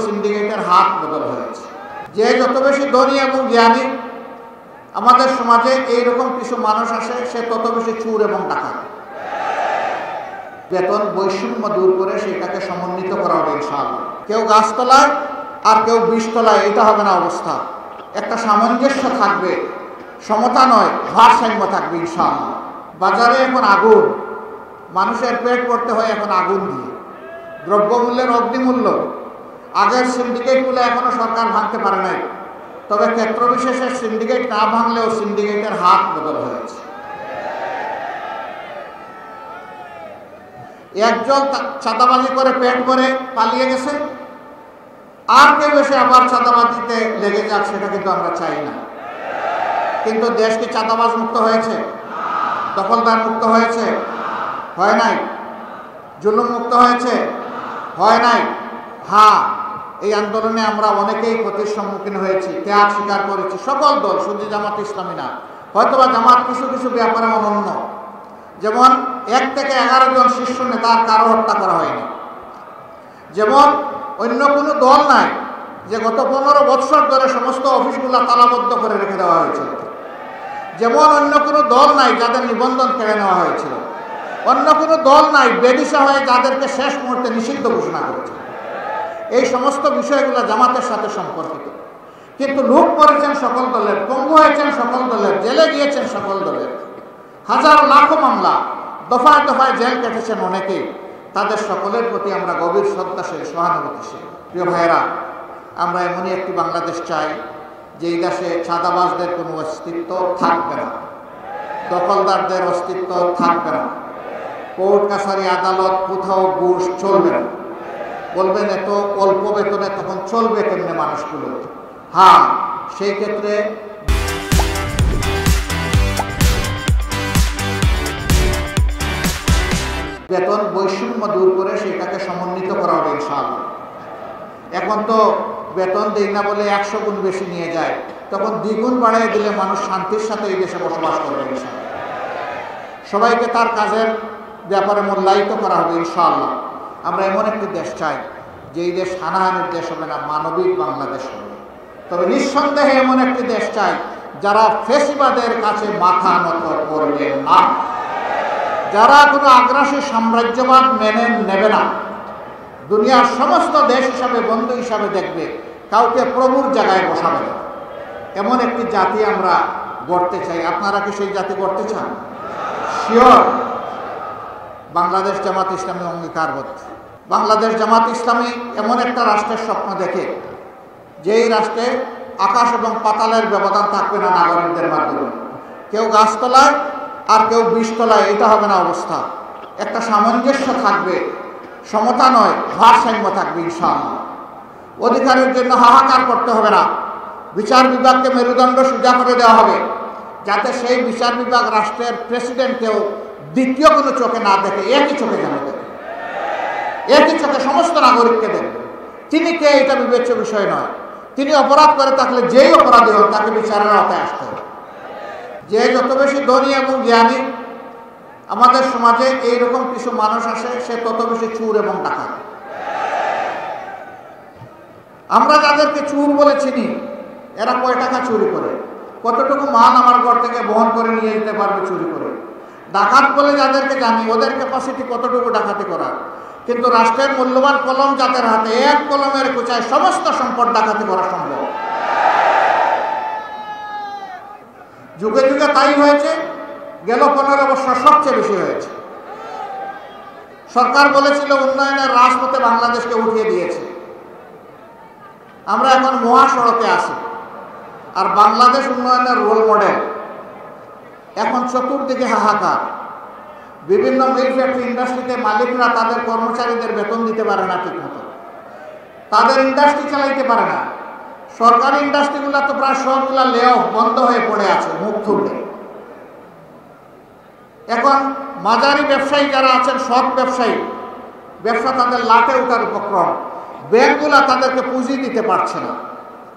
সিন্ডিকেটের হাত বদল হয়েছে। যে যত বেশি ধনী এবং জ্ঞানী আমাদের সমাজে এইরকম কিছু মানুষ আসে, সে তত বেশি চুর এবং ডাকাত। বেতন বৈষম্য দূর করে সেটাকে সমন্বিত করা হবে ইনশাআল্লাহ। কেউ গাছতলায় আর কেউ বিষতলায়, এটা হবে না অবস্থা। একটা সামঞ্জস্য থাকবে, সমতা নয়, ভারসাম্য থাকবে ইনশাআল্লাহ। বাজারে এখন আগুন, মানুষের পেট পড়তে হয় এখন আগুন দিয়ে। দ্রব্যমূল্যের অগ্নিমূল্য, আগের সিন্ডিকেটগুলো এখনো সরকার ভাঙতে পারে নাই, তবে ক্ষেত্র বিশেষে সিন্ডিকেট না ভাঙলেও সিন্ডিকেটের হাত বদল হয়েছে। একজন চাঁদাবাজি করে পেট করে পালিয়ে গেছে, আর কেউ এসে আবার চাঁদাবাজিতে লেগে যাক, সেটা কিন্তু আমরা চাই না। কিন্তু দেশ কি চাঁদাবাজ মুক্ত হয়েছে? দখলদার মুক্ত হয়েছে? হয় নাই। জুলুম মুক্ত হয়েছে? হয় নাই। হ্যাঁ, এই আন্দোলনে আমরা অনেকেই ক্ষতির সম্মুখীন হয়েছি, ত্যাগ স্বীকার করেছি, সকল দল, শুধু জামাত ইসলামী না। হয়তোবা জামাত কিছু কিছু ব্যাপারে অনন্য, যেমন 1 থেকে 11 জন শীর্ষ নেতার কারো হত্যা করা হয়নি। যেমন অন্য কোনো দল নাই যে গত 15 বৎসর ধরে সমস্ত অফিসগুলো তালাবদ্ধ করে রেখে দেওয়া হয়েছিল। যেমন অন্য কোনো দল নাই যাদের নিবন্ধন কেড়ে নেওয়া হয়েছিল। অন্য কোনো দল নাই বেদিশা হয়ে যাদেরকে শেষ মুহূর্তে নিষিদ্ধ ঘোষণা করেছে। এই সমস্ত বিষয়গুলো জামাতের সাথে সম্পর্কিত। কিন্তু লুট করেছেন সকল দলের, পঙ্গু হয়েছেন সকল দলের, জেলে গিয়েছেন সকল দলের, হাজার লাখো মামলা, দফায় দফায় জেল কেটেছেন অনেকেই। তাদের সকলের প্রতি আমরা গভীর শ্রদ্ধাশীল, সহানুভূতিশীল। প্রিয় ভাইয়েরা, আমরা এমনই একটি বাংলাদেশ চাই যেই দেশে চাঁদাবাজদের কোনো অস্তিত্ব থাকবে না, দখলদারদের অস্তিত্ব থাকবে না, কোর্ট কাছারি আদালত কোথাও ঘুষ চলবে না। বলবেন এত অল্প বেতনে তখন চলবে কেমনে মানুষগুলো? হ্যাঁ, সেই ক্ষেত্রে বেতন বৈষম্য দূর করে সেটাকে সমন্বিত করা হবে ইনশাআল্লাহ। এখন তো বেতন দেই না বলে 100 গুণ বেশি নিয়ে যায়, তখন দ্বিগুণ বাড়িয়ে দিলে মানুষ শান্তির সাথে এই দেশে বসবাস করবে ইনশাআল্লাহ। সবাইকে তার কাজের ব্যাপারে মূল্যায়িত করা হবে ইনশাআল্লাহ। আমরা এমন একটি দেশ চাই যেই দেশ হানাহানির দেশ হবে না, মানবিক বাংলাদেশ হবে। তবে নিঃসন্দেহে এমন একটি দেশ চাই যারা ফ্যাসিবাদের কাছে মাথা নত করবে না, যারা কোনো আগ্রাসী সাম্রাজ্যবাদ মেনে নেবে না, দুনিয়ার সমস্ত দেশ হিসাবে বন্ধু হিসাবে দেখবে, কাউকে প্রভুর জায়গায় বসাবে না। এমন একটি জাতি আমরা গড়তে চাই। আপনারা কি সেই জাতি গড়তে চান? শিওর। বাংলাদেশ জামাত ইসলামী অঙ্গীকারবদ্ধ। বাংলাদেশ জামাত ইসলামী এমন একটা রাষ্ট্রের স্বপ্ন দেখে যেই রাষ্ট্রে আকাশ এবং পাতালের ব্যবধান থাকবে না নাগরিকদের মাধ্যমে। কেউ গাছতলায় আর কেউ বিষতলায়, এটা হবে না অবস্থা। একটা সামঞ্জস্য থাকবে, সমতা নয়, ভারসাম্য থাকবে ইনশাআল্লাহ। অধিকারের জন্য হাহাকার করতে হবে না। বিচার বিভাগকে মেরুদণ্ড সোজা করে দেওয়া হবে, যাতে সেই বিচার বিভাগ রাষ্ট্রের প্রেসিডেন্টকেও দ্বিতীয় কোনো চোখে না দেখে, একই চোখে যেন দেখে, একই চোখে সমস্ত নাগরিককে দেখবে। তিনি কে এটা বিবেচ্য বিষয় নয়। তিনি অপরাধ করে থাকলে যেই অপরাধী হোক তাকে বিচারের আওতায় আসতে হবে। যে যত বেশি ধনী এবং জ্ঞানী আমাদের সমাজে এইরকম কিছু মানুষ আসে, সে তত বেশি চুর এবং ডাকাত। আমরা যাদেরকে চুর বলে চিনি, এরা কয় টাকা চুরি করে, কতটুকু মাল আমার ঘর থেকে বহন করে নিয়ে যেতে পারবে চুরি করে। ডাকাত বলে যাদেরকে জানি, ওদের ক্যাপাসিটি কতটুকু ডাকাতি করার। কিন্তু রাষ্ট্রের মূল্যবান কলম যাদের হাতে, এক কলমের কুচায় সমস্ত সম্পদ ডাকাতি করা সম্ভব। যুগে যুগে তাই হয়েছে, গেল 15 বছর সবচেয়ে বেশি হয়েছে। সরকার বলেছিল উন্নয়নের রাজপথে বাংলাদেশকে উঠিয়ে দিয়েছে। আমরা এখন মহাসড়কে আছি, আর বাংলাদেশ উন্নয়নের রোল মডেল। এখন চতুর্দিকে হাহাকার। বিভিন্ন মিল ফ্যাক্টরি ইন্ডাস্ট্রিতে মালিকরা তাদের কর্মচারীদের বেতন দিতে পারে না ঠিক মতো, তাদের ইন্ডাস্ট্রি চালাইতে পারে না। সরকারি ইন্ডাস্ট্রিগুলো তো প্রায় সবগুলা লে অফ বন্ধ হয়ে পড়ে আছে, মুখ থুবড়ে। এখন মাঝারি ব্যবসায়ী যারা আছেন, সৎ ব্যবসায়ী, ব্যবসা তাদের লাটে ওঠার উপক্রম। ব্যাংকগুলা তাদেরকে পুঁজি দিতে পারছে না।